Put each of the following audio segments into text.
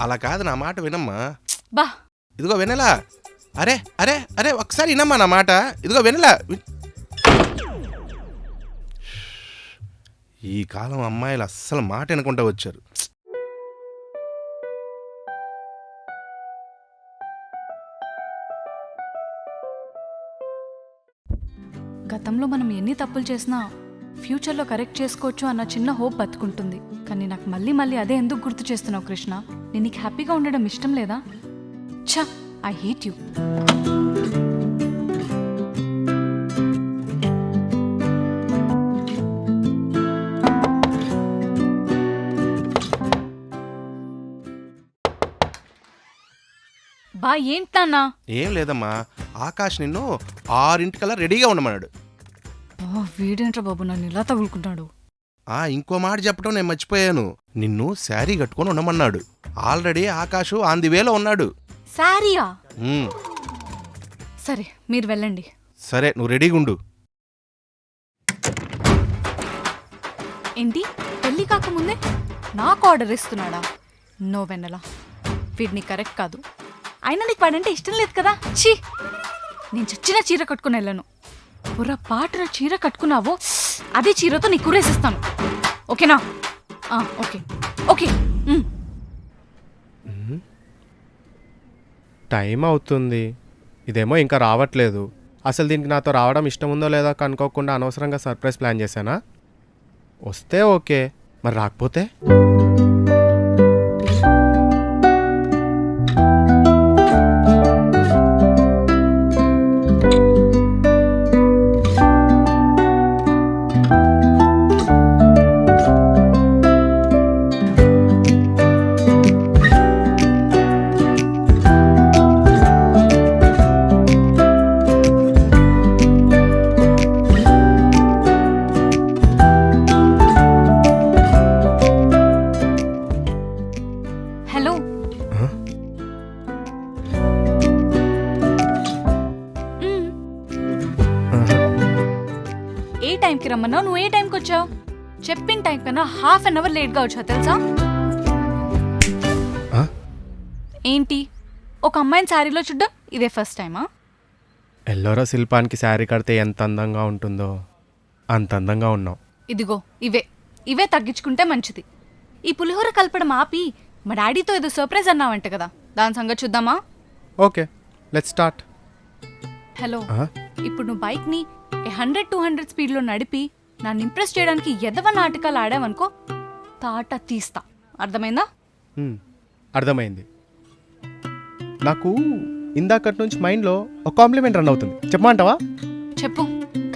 అలా కాదు, నా మాట వినమ్మా. బా ఇదిగో వెన్నెలా, అరే అరే అరే ఒకసారి వినమ్మా నా మాట. ఇదిగో వెన్నెలా, ఈ కాలం అమ్మాయిలు అస్సలు మాట వినకుండా వచ్చారు. గతంలో మనం ఎన్ని తప్పులు చేసినా ఫ్యూచర్లో కరెక్ట్ చేసుకోవచ్చు అన్న చిన్న హోప్ బతుకుంటుంది. కానీ నాకు మళ్ళీ మళ్ళీ అదే ఎందుకు గుర్తు చేస్తున్నావు కృష్ణ? నేను నీకు హ్యాపీగా ఉండడం ఇష్టం లేదా? ఛ, ఐ హేట్ యూ. బా ఏంటన్నా? ఏం లేదమ్మా, ఆకాష్ నిన్ను 6 రెడీగా ఉండమన్నాడు. వీడేంట్రా బాబు నన్ను ఇలా తగులుకుంటాడు. ఇంకో మాట చెప్పడం నేను మర్చిపోయాను. నిన్ను శారీ కట్టుకొని ఉండమన్నాడు. ఆల్రెడీ ఆకాష్ ఆన్ ది వేలో ఉన్నాడు. శారీయా? సరే మీరు వెళ్ళండి. సరే నువ్వు రెడీగా ఉండు. ఏంటి, పెళ్లి కాకముందే నాకు ఆర్డర్ ఇస్తున్నాడా? నో వెన్నెలా, వీడిని కరెక్ట్ కాదు. అయినా నీకు వాడంటే ఇష్టం లేదు కదా. ఛీ, నేను చచ్చిన చీర కట్టుకుని వెళ్ళను. పొరపాటున చీర కట్టుకున్నావో అదే చీరతో నీకు కూరేసిస్తాను. ఓకేనా? Okay okay. టైం అవుతుంది, ఇదేమో ఇంకా రావట్లేదు. అసలు దీనికి నాతో రావడం ఇష్టం ఉందో లేదో కనుక్కోకుండా అనవసరంగా సర్ప్రైజ్ ప్లాన్ చేశానా? వస్తే ఓకే, మరి రాకపోతే? హలో, ఏ టైంకి రమ్మన్నావు? నువ్వు ఏ టైంకి వచ్చావు? చెప్పిన టైం కన్నా ½ అన్ అవర్ లేట్గా వచ్చావు తెలుసా? ఏంటి, ఒక అమ్మాయిని శారీలో చూడ్డం ఇదే ఫస్ట్ టైమా? ఎల్లోరా శిల్పానికి శారీ కడితే ఎంత అందంగా ఉంటుందో అంత అందంగా ఉన్నావు. ఇదిగో ఇవే తగ్గించుకుంటే మంచిది. ఈ పులిహోర కలపడం ఆపి మా డాడీతో ఏదో సర్ప్రైజ్ అన్నావంట కదా, దాని సంగతి చూద్దామా? Okay, let's start. హలో, ఇప్పుడు నువ్వు బైక్ని 100-200 స్పీడ్లో నడిపి నన్ను ఇంప్రెస్ చేయడానికి ఎదవ నాటకాలు ఆడావనుకో, తాట తీస్తా. అర్థమైందా? అర్థమైంది. నాకు ఇందాకటి నుంచి మైండ్లో ఒక కాంప్లిమెంట్ రన్ అవుతుంది, చెప్పమంటావా? చెప్పు.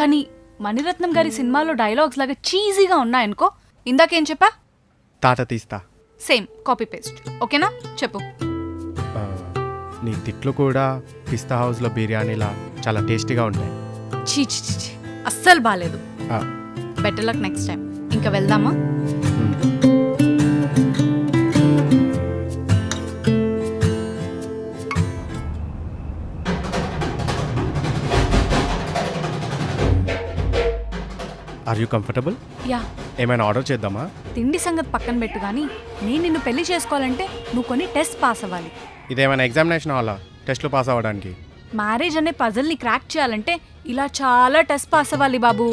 కానీ మణిరత్నం గారి సినిమాలో డైలాగ్స్ లాగా చీజీగా ఉన్నాయనుకో. ఇందాకేం చెప్పా? తాట తీస్తా. Same copy paste. ఓకేనా? చెప్పు. నీ తిట్లు కూడా పిస్తా హౌస్లో బిర్యానీలా చాలా టేస్టీగా ఉంటాయి. చీ, అస్సలు బాలేదు. Better luck next time. ఇంకా వెళ్దామా? Are you comfortable? యా. ఏమైనా ఆర్డర్ చేద్దామా? తిండి సంగతి పక్కన పెట్టు కానీ, నేను నిన్ను పెళ్లి చేసుకోవాలంటే నువ్వు కొన్ని టెస్ట్ పాస్ అవ్వాలి. ఇదేమైనా ఎగ్జామినేషన్ హాలా టెస్ట్లో పాస్ అవ్వడానికి? మ్యారేజ్ అనే పజల్ని క్రాక్ చేయాలంటే ఇలా చాలా టెస్ట్ పాస్ అవ్వాలి బాబు.